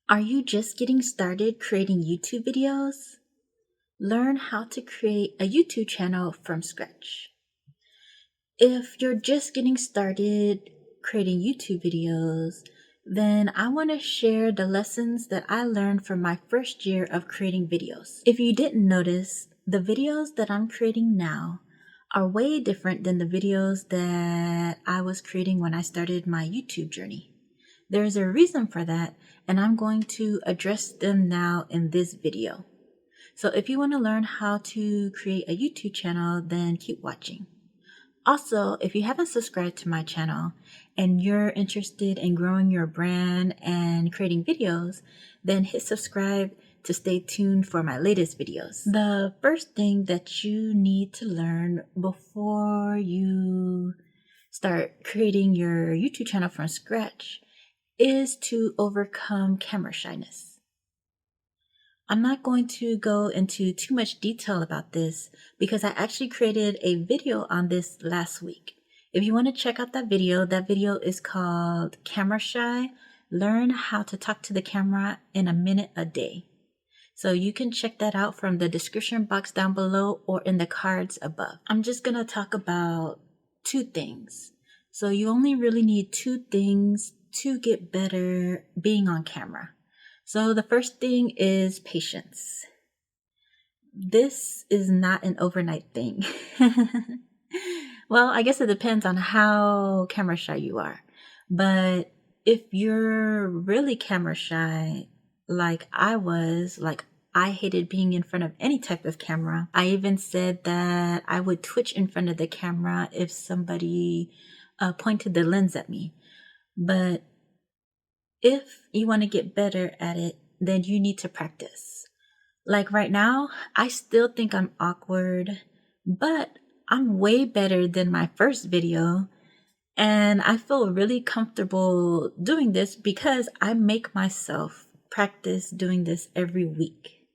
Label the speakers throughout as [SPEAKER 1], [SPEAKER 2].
[SPEAKER 1] Are you just getting started creating YouTube videos? Learn how to create a YouTube channel from scratch. If you're just getting started creating YouTube videos, then I want to share the lessons that I learned from my first year of creating videos. If you didn't notice, the videos that I'm creating now are way different than the videos that I was creating when I started my YouTube journey. There's a reason for that, and I'm going to address them now in this video. So if you want to learn how to create a YouTube channel, then keep watching. Also, if you haven't subscribed to my channel and you're interested in growing your brand and creating videos, then hit subscribe to stay tuned for my latest videos. The first thing that you need to learn before you start creating your YouTube channel from scratch is to overcome camera shyness. I'm not going to go into too much detail about this because I actually created a video on this last week. If you want to check out that video is called Camera Shy, Learn How to Talk to the Camera in a Minute a Day. So you can check that out from the description box down below or in the cards above. I'm just going to talk about two things. So you only really need two things to get better being on camera. So the first thing is patience. This is not an overnight thing. Well, I guess it depends on how camera shy you are. But if you're really camera shy, like I was, like I hated being in front of any type of camera. I even said that I would twitch in front of the camera if somebody pointed the lens at me. But if you want to get better at it, then you need to practice. Like right now, I still think I'm awkward, but I'm way better than my first video. And I feel really comfortable doing this because I make myself practice doing this every week.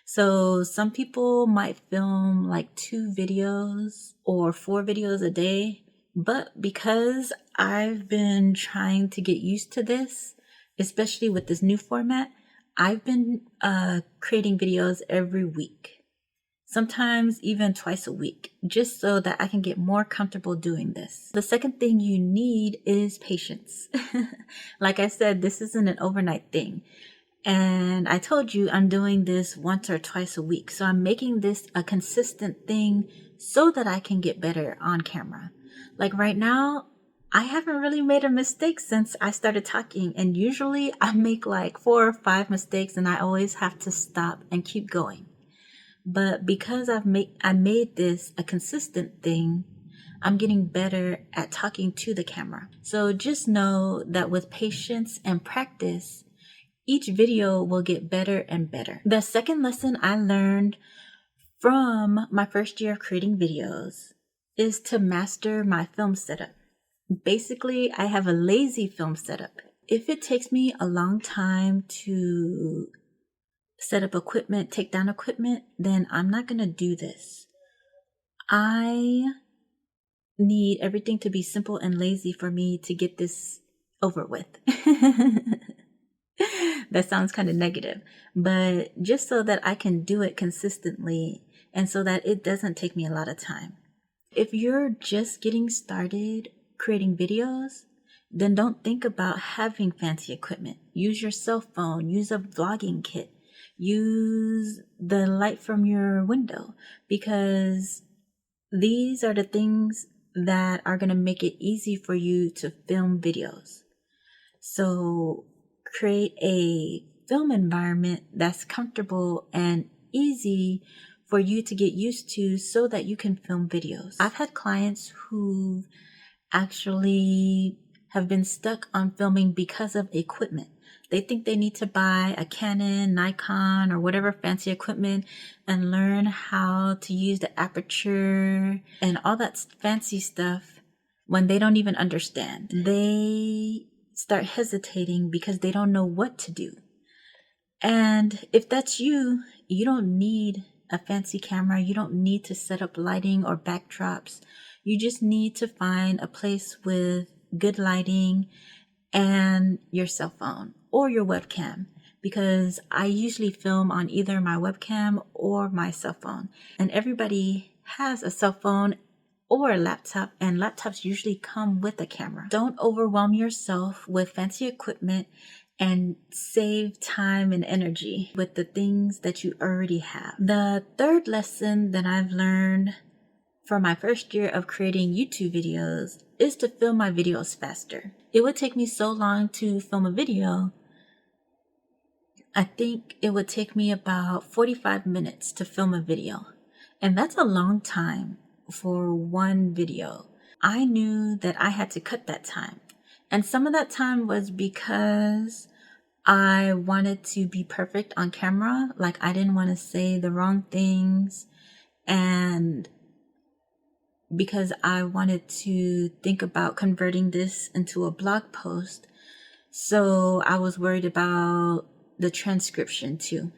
[SPEAKER 1] So some people might film like 2 videos or 4 videos a day. But because I've been trying to get used to this, especially with this new format, I've been creating videos every week, sometimes even twice a week, just so that I can get more comfortable doing this. The second thing you need is patience. Like I said, this isn't an overnight thing. And I told you I'm doing this once or twice a week. So I'm making this a consistent thing so that I can get better on camera. Like right now, I haven't really made a mistake since I started talking, and usually I make like 4 or 5 mistakes and I always have to stop and keep going. But because I made this a consistent thing, I'm getting better at talking to the camera. So just know that with patience and practice, each video will get better and better. The second lesson I learned from my first year of creating videos is to master my film setup. Basically, I have a lazy film setup. If it takes me a long time to set up equipment, take down equipment, then I'm not going to do this. I need everything to be simple and lazy for me to get this over with. That sounds kind of negative, but just so that I can do it consistently and so that it doesn't take me a lot of time. If you're just getting started creating videos, then don't think about having fancy equipment. Use your cell phone, use a vlogging kit, use the light from your window, because these are the things that are going to make it easy for you to film videos. So create a film environment that's comfortable and easy for you to get used to so that you can film videos. I've had clients who actually have been stuck on filming because of equipment. They think they need to buy a Canon, Nikon, or whatever fancy equipment and learn how to use the aperture and all that fancy stuff when they don't even understand. They start hesitating because they don't know what to do. And if that's you, you don't need a fancy camera. You don't need to set up lighting or backdrops. You just need to find a place with good lighting and your cell phone or your webcam. because I usually film on either my webcam or my cell phone. And everybody has a cell phone or a laptop, and laptops usually come with a camera. Don't overwhelm yourself with fancy equipment and save time and energy with the things that you already have. The third lesson that I've learned for my first year of creating YouTube videos is to film my videos faster. It would take me so long to film a video. I think it would take me about 45 minutes to film a video. And that's a long time for one video. I knew that I had to cut that time. And some of that time was because I wanted to be perfect on camera. Like, I didn't want to say the wrong things, and because I wanted to think about converting this into a blog post. So I was worried about the transcription too.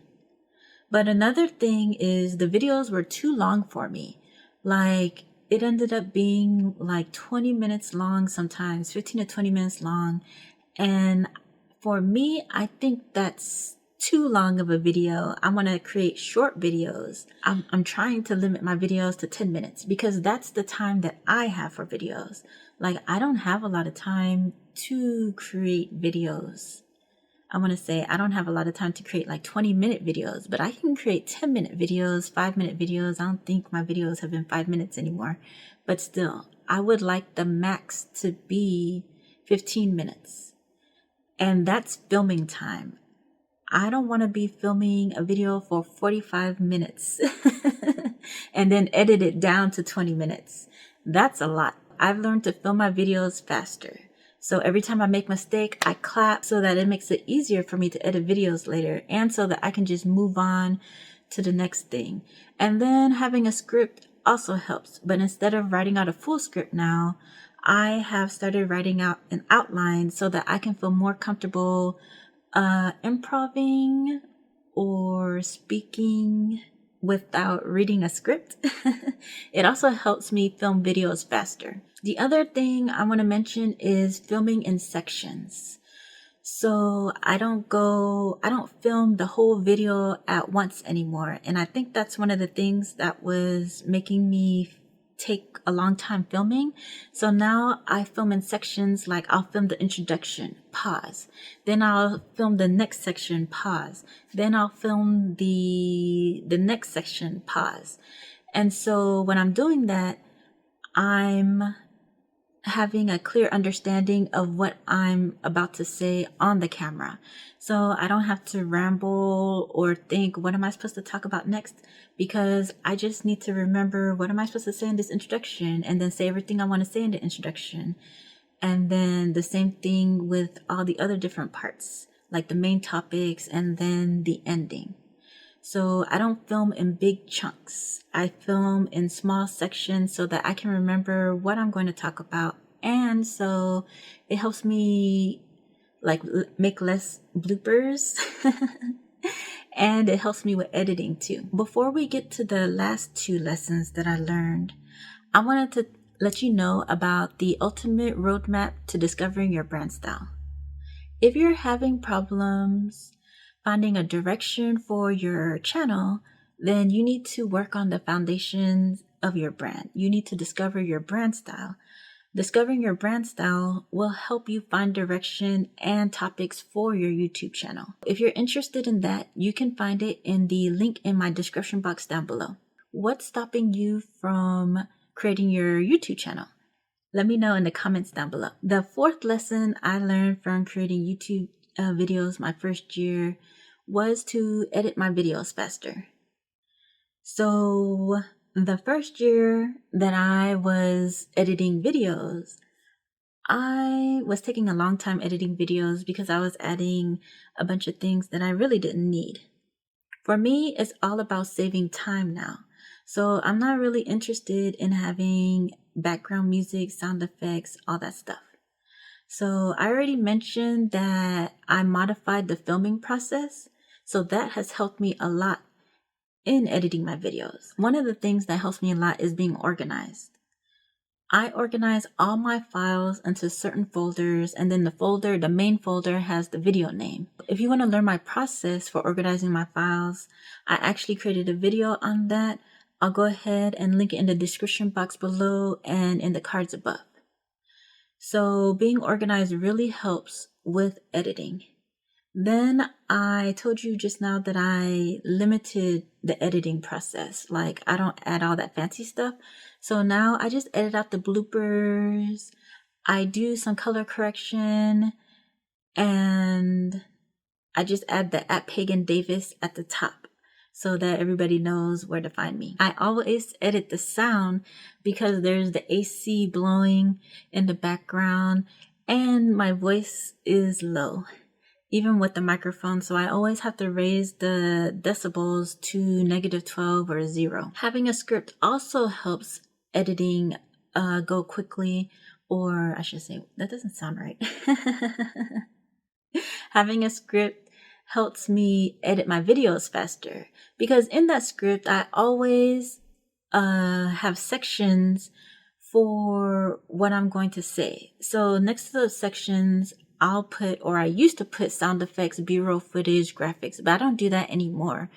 [SPEAKER 1] But another thing is the videos were too long for me. Like, it ended up being like 20 minutes long, sometimes 15 to 20 minutes long. And for me, I think that's too long of a video. I want to create short videos. I'm trying to limit my videos to 10 minutes because that's the time that I have for videos. Like, I don't have a lot of time to create videos. I want to say I don't have a lot of time to create like 20-minute videos, but I can create 10-minute videos, 5-minute videos. I don't think my videos have been 5 minutes anymore, but still, I would like the max to be 15 minutes. And that's filming time. I don't want to be filming a video for 45 minutes and then edit it down to 20 minutes. That's a lot. I've learned to film my videos faster. So every time I make a mistake, I clap so that it makes it easier for me to edit videos later, and so that I can just move on to the next thing. And then having a script also helps. But instead of writing out a full script now, I have started writing out an outline so that I can feel more comfortable improving or speaking without reading a script. It also helps me film videos faster. The other thing I want to mention is filming in sections. So I don't film the whole video at once anymore. And I think that's one of the things that was making me take a long time filming. So now I film in sections. Like, I'll film the introduction, pause. Then I'll film the next section, pause. Then I'll film the next section, pause. And so when I'm doing that, I'm having a clear understanding of what I'm about to say on the camera. So I don't have to ramble or think, what am I supposed to talk about next? Because I just need to remember, what am I supposed to say in this introduction? And then say everything I want to say in the introduction. And then the same thing with all the other different parts, like the main topics and then the ending. So I don't film in big chunks. I film in small sections so that I can remember what I'm going to talk about. And so it helps me like make less bloopers. And it helps me with editing too. Before we get to the last 2 lessons that I learned, I wanted to let you know about the ultimate roadmap to discovering your brand style. If you're having problems finding a direction for your channel, then you need to work on the foundations of your brand. You need to discover your brand style. Discovering your brand style will help you find direction and topics for your YouTube channel. If you're interested in that, you can find it in the link in my description box down below. What's stopping you from creating your YouTube channel? Let me know in the comments down below. The 4th lesson I learned from creating YouTube videos my first year was to edit my videos faster. So the first year that I was editing videos, I was taking a long time editing videos because I was adding a bunch of things that I really didn't need. For me, it's all about saving time now. So I'm not really interested in having background music, sound effects, all that stuff. So I already mentioned that I modified the filming process. So that has helped me a lot in editing my videos. One of the things that helps me a lot is being organized. I organize all my files into certain folders, and then the main folder has the video name. If you want to learn my process for organizing my files, I actually created a video on that. I'll go ahead and link it in the description box below and in the cards above. So being organized really helps with editing. Then I told you just now that I limited the editing process. Like, I don't add all that fancy stuff. So now I just edit out the bloopers. I do some color correction, and I just add the @PaganDavis at the top so that everybody knows where to find me. I always edit the sound because there's the AC blowing in the background and my voice is low, even with the microphone, so I always have to raise the decibels to -12 or 0. Having a script also helps editing go quickly, or I should say, that doesn't sound right. Having a script helps me edit my videos faster, because in that script I always have sections for what I'm going to say. So next to those sections, I'll put, or I used to put, sound effects, B-roll footage, graphics, but I don't do that anymore.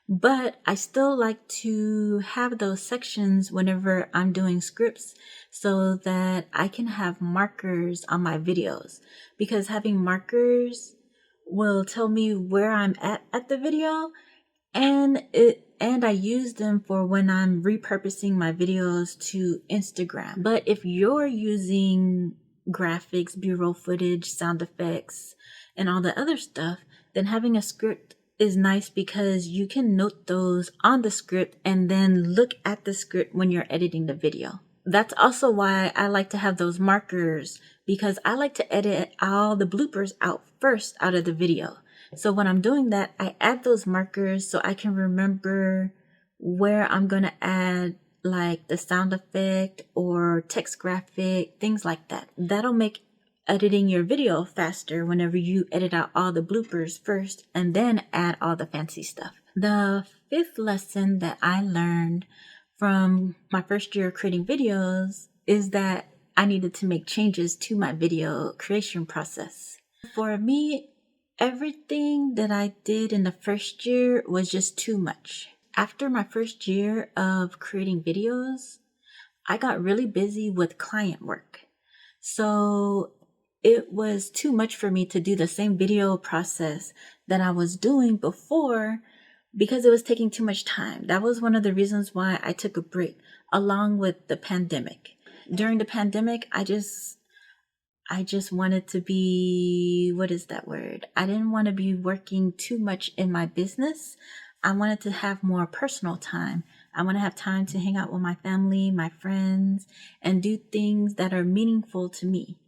[SPEAKER 1] But I still like to have those sections whenever I'm doing scripts so that I can have markers on my videos, because having markers will tell me where I'm at the video, and I use them for when I'm repurposing my videos to Instagram. But if you're using graphics, B-roll footage, sound effects, and all the other stuff, then having a script is nice because you can note those on the script and then look at the script when you're editing the video. That's also why I like to have those markers, because I like to edit all the bloopers out first out of the video. So when I'm doing that, I add those markers so I can remember where I'm going to add like the sound effect or text graphic, things like that. That'll make editing your video faster whenever you edit out all the bloopers first and then add all the fancy stuff. The 5th lesson that I learned from my first year of creating videos is that I needed to make changes to my video creation process. For me, everything that I did in the first year was just too much. After my first year of creating videos, I got really busy with client work. So it was too much for me to do the same video process that I was doing before because it was taking too much time. That was one of the reasons why I took a break, along with the pandemic. During the pandemic, I just wanted to be, what is that word? I didn't want to be working too much in my business. I wanted to have more personal time. I want to have time to hang out with my family, my friends, and do things that are meaningful to me.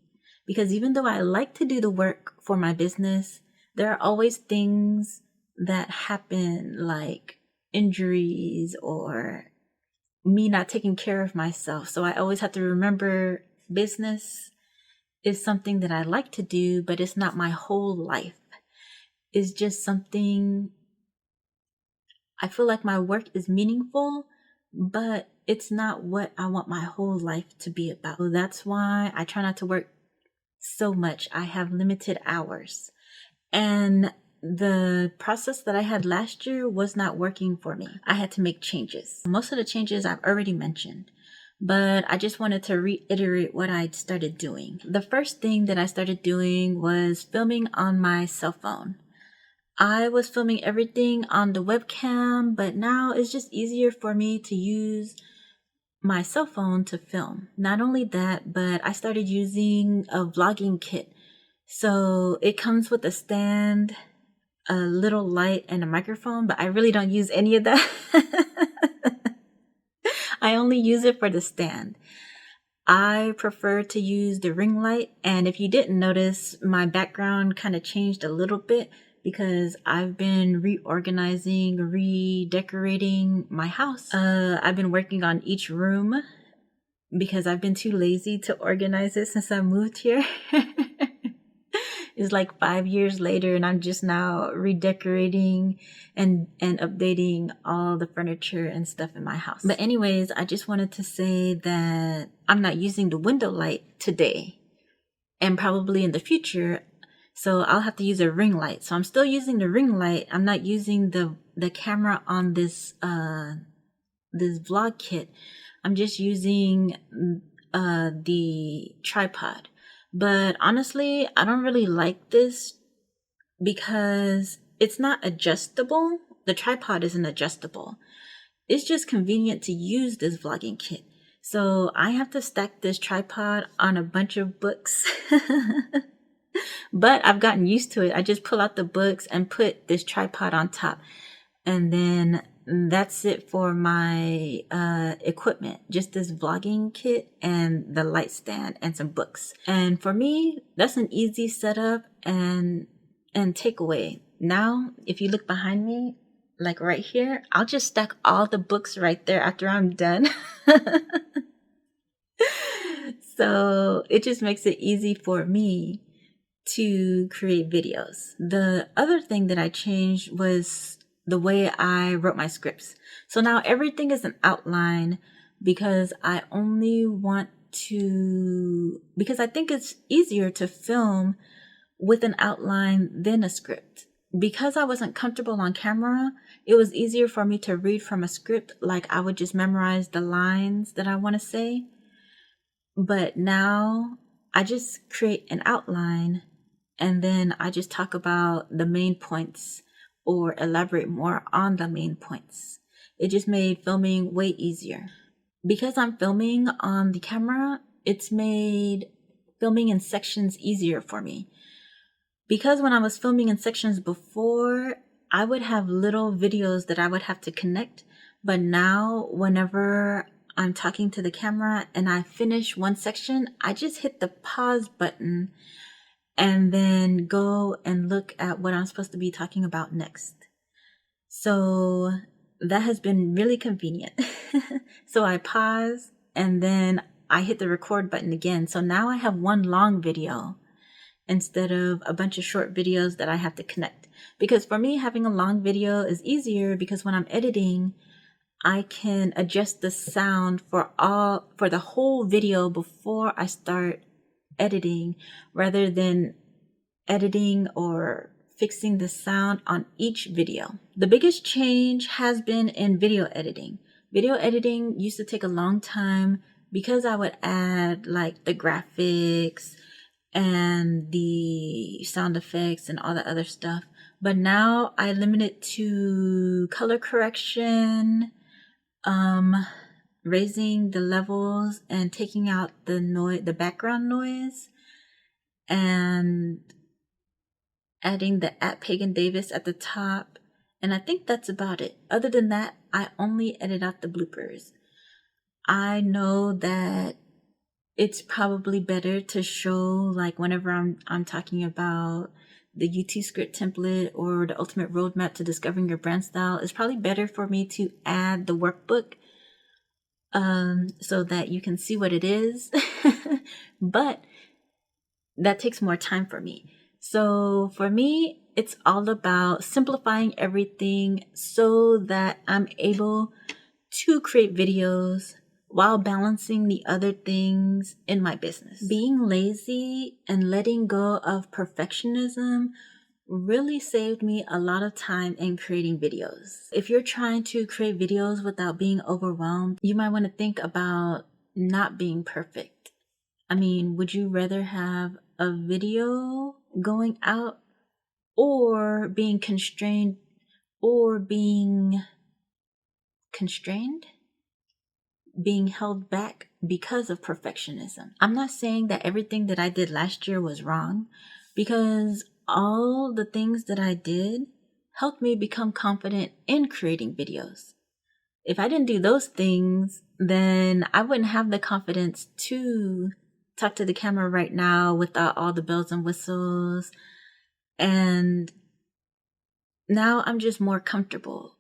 [SPEAKER 1] Because even though I like to do the work for my business, there are always things that happen, like injuries or me not taking care of myself. So I always have to remember business is something that I like to do, but it's not my whole life. It's just something I feel like my work is meaningful, but it's not what I want my whole life to be about. So that's why I try not to work so much. I have limited hours. And the process that I had last year was not working for me. I had to make changes. Most of the changes I've already mentioned, but I just wanted to reiterate what I'd started doing. The first thing that I started doing was filming on my cell phone. I was filming everything on the webcam, but now it's just easier for me to use my cell phone to film. Not only that, but I started using a vlogging kit. So it comes with a stand, a little light, and a microphone, but I really don't use any of that. I only use it for the stand. I prefer to use the ring light, and if you didn't notice, my background kind of changed a little bit because I've been reorganizing, redecorating my house. I've been working on each room because I've been too lazy to organize it since I moved here. It's like 5 years later and I'm just now redecorating and updating all the furniture and stuff in my house. But anyways, I just wanted to say that I'm not using the window light today and probably in the future. So I'll have to use a ring light. So I'm still using the ring light. I'm not using the camera on this vlog kit. I'm just using the tripod. But honestly, I don't really like this because it's not adjustable. The tripod isn't adjustable. It's just convenient to use this vlogging kit. So I have to stack this tripod on a bunch of books. But I've gotten used to it. I just pull out the books and put this tripod on top. And then that's it for my equipment. Just this vlogging kit and the light stand and some books. And for me, that's an easy setup and takeaway. Now, if you look behind me, like right here, I'll just stack all the books right there after I'm done. So it just makes it easy for me to create videos. The other thing that I changed was the way I wrote my scripts. So now everything is an outline because I only want to, because I think it's easier to film with an outline than a script. Because I wasn't comfortable on camera, it was easier for me to read from a script. Like I would just memorize the lines that I want to say. But now I just create an outline and then I just talk about the main points or elaborate more on the main points. It just made filming way easier. Because I'm filming on the camera, it's made filming in sections easier for me. Because when I was filming in sections before, I would have little videos that I would have to connect. But now, whenever I'm talking to the camera and I finish one section, I just hit the pause button and then go and look at what I'm supposed to be talking about next. So that has been really convenient. So I pause and then I hit the record button again. So now I have one long video instead of a bunch of short videos that I have to connect. Because for me, having a long video is easier because when I'm editing, I can adjust the sound for the whole video before I start editing, rather than editing or fixing the sound on each video. The biggest change has been in video editing. Video editing used to take a long time because I would add like the graphics and the sound effects and all the other stuff. But now I limit it to color correction, raising the levels and taking out the noise, the background noise, and adding the @Pagan Davis at the top. And I think that's about it. Other than that, I only edit out the bloopers. I know that it's probably better to show, like whenever I'm talking about the YouTube script template or the ultimate roadmap to discovering your brand style, it's probably better for me to add the workbook so that you can see what it is. But that takes more time for me. So for me, it's all about simplifying everything so that I'm able to create videos while balancing the other things in my business. Being lazy and letting go of perfectionism really saved me a lot of time in creating videos. If you're trying to create videos without being overwhelmed, you might want to think about not being perfect. I mean, would you rather have a video going out or being constrained being held back because of perfectionism? I'm not saying that everything that I did last year was wrong, because all the things that I did helped me become confident in creating videos. If I didn't do those things, then I wouldn't have the confidence to talk to the camera right now without all the bells and whistles. And now I'm just more comfortable.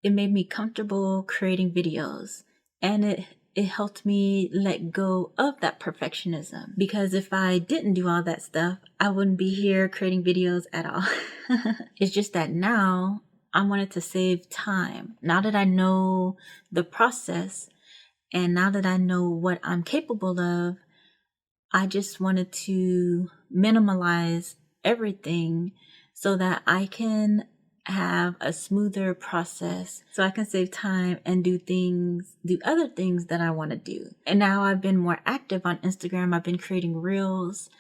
[SPEAKER 1] It made me comfortable creating videos. And it helped me let go of that perfectionism. Because if I didn't do all that stuff, I wouldn't be here creating videos at all. It's just that now I wanted to save time. Now that I know the process and now that I know what I'm capable of, I just wanted to minimalize everything so that I can have a smoother process, so I can save time and do other things that I want to do. And now I've been more active on Instagram. I've been creating reels.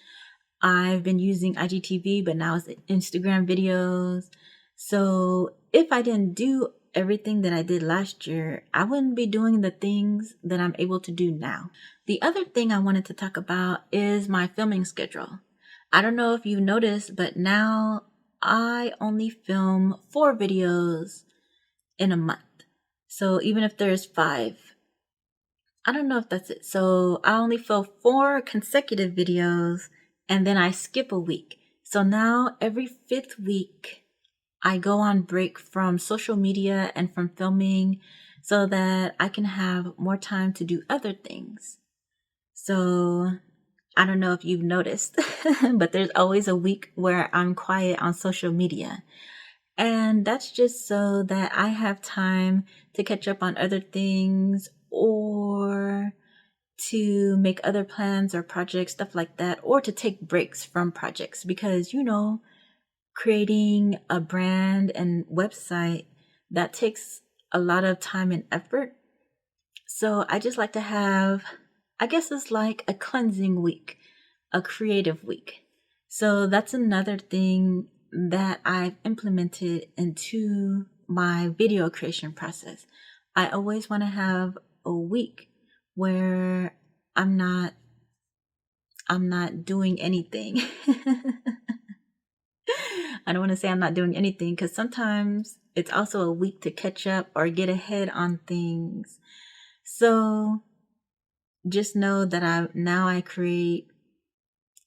[SPEAKER 1] I've been using IGTV, but now it's Instagram videos. So if I didn't do everything that I did last year, I wouldn't be doing the things that I'm able to do now. The other thing I wanted to talk about is my filming schedule. I don't know if you've noticed, but now I only film 4 videos in a month. So even if there's 5, I don't know if that's it. So I only film 4 consecutive videos and then I skip a week. So now every 5th week, I go on break from social media and from filming so that I can have more time to do other things. So I don't know if you've noticed, but there's always a week where I'm quiet on social media. And that's just so that I have time to catch up on other things or to make other plans or projects, stuff like that, or to take breaks from projects because, creating a brand and website, that takes a lot of time and effort. So I just like to have, I guess it's like a cleansing week, a creative week. So that's another thing that I've implemented into my video creation process. I always want to have a week where I'm not doing anything. I don't want to say I'm not doing anything because sometimes it's also a week to catch up or get ahead on things. So just know that I create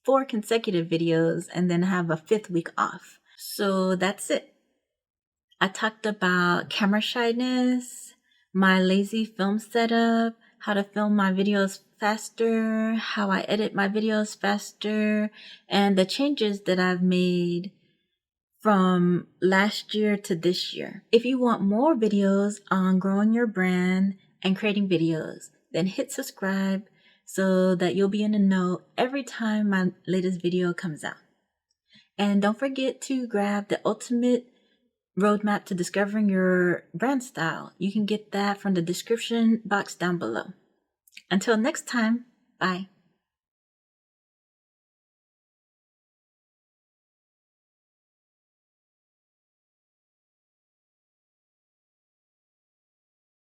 [SPEAKER 1] 4 consecutive videos and then have a 5th week off. So that's it. I talked about camera shyness, my lazy film setup, how to film my videos faster, how I edit my videos faster, and the changes that I've made from last year to this year. If you want more videos on growing your brand and creating videos, then hit subscribe so that you'll be in the know every time my latest video comes out. And don't forget to grab the ultimate roadmap to discovering your brand style. You can get that from the description box down below. Until next time, bye.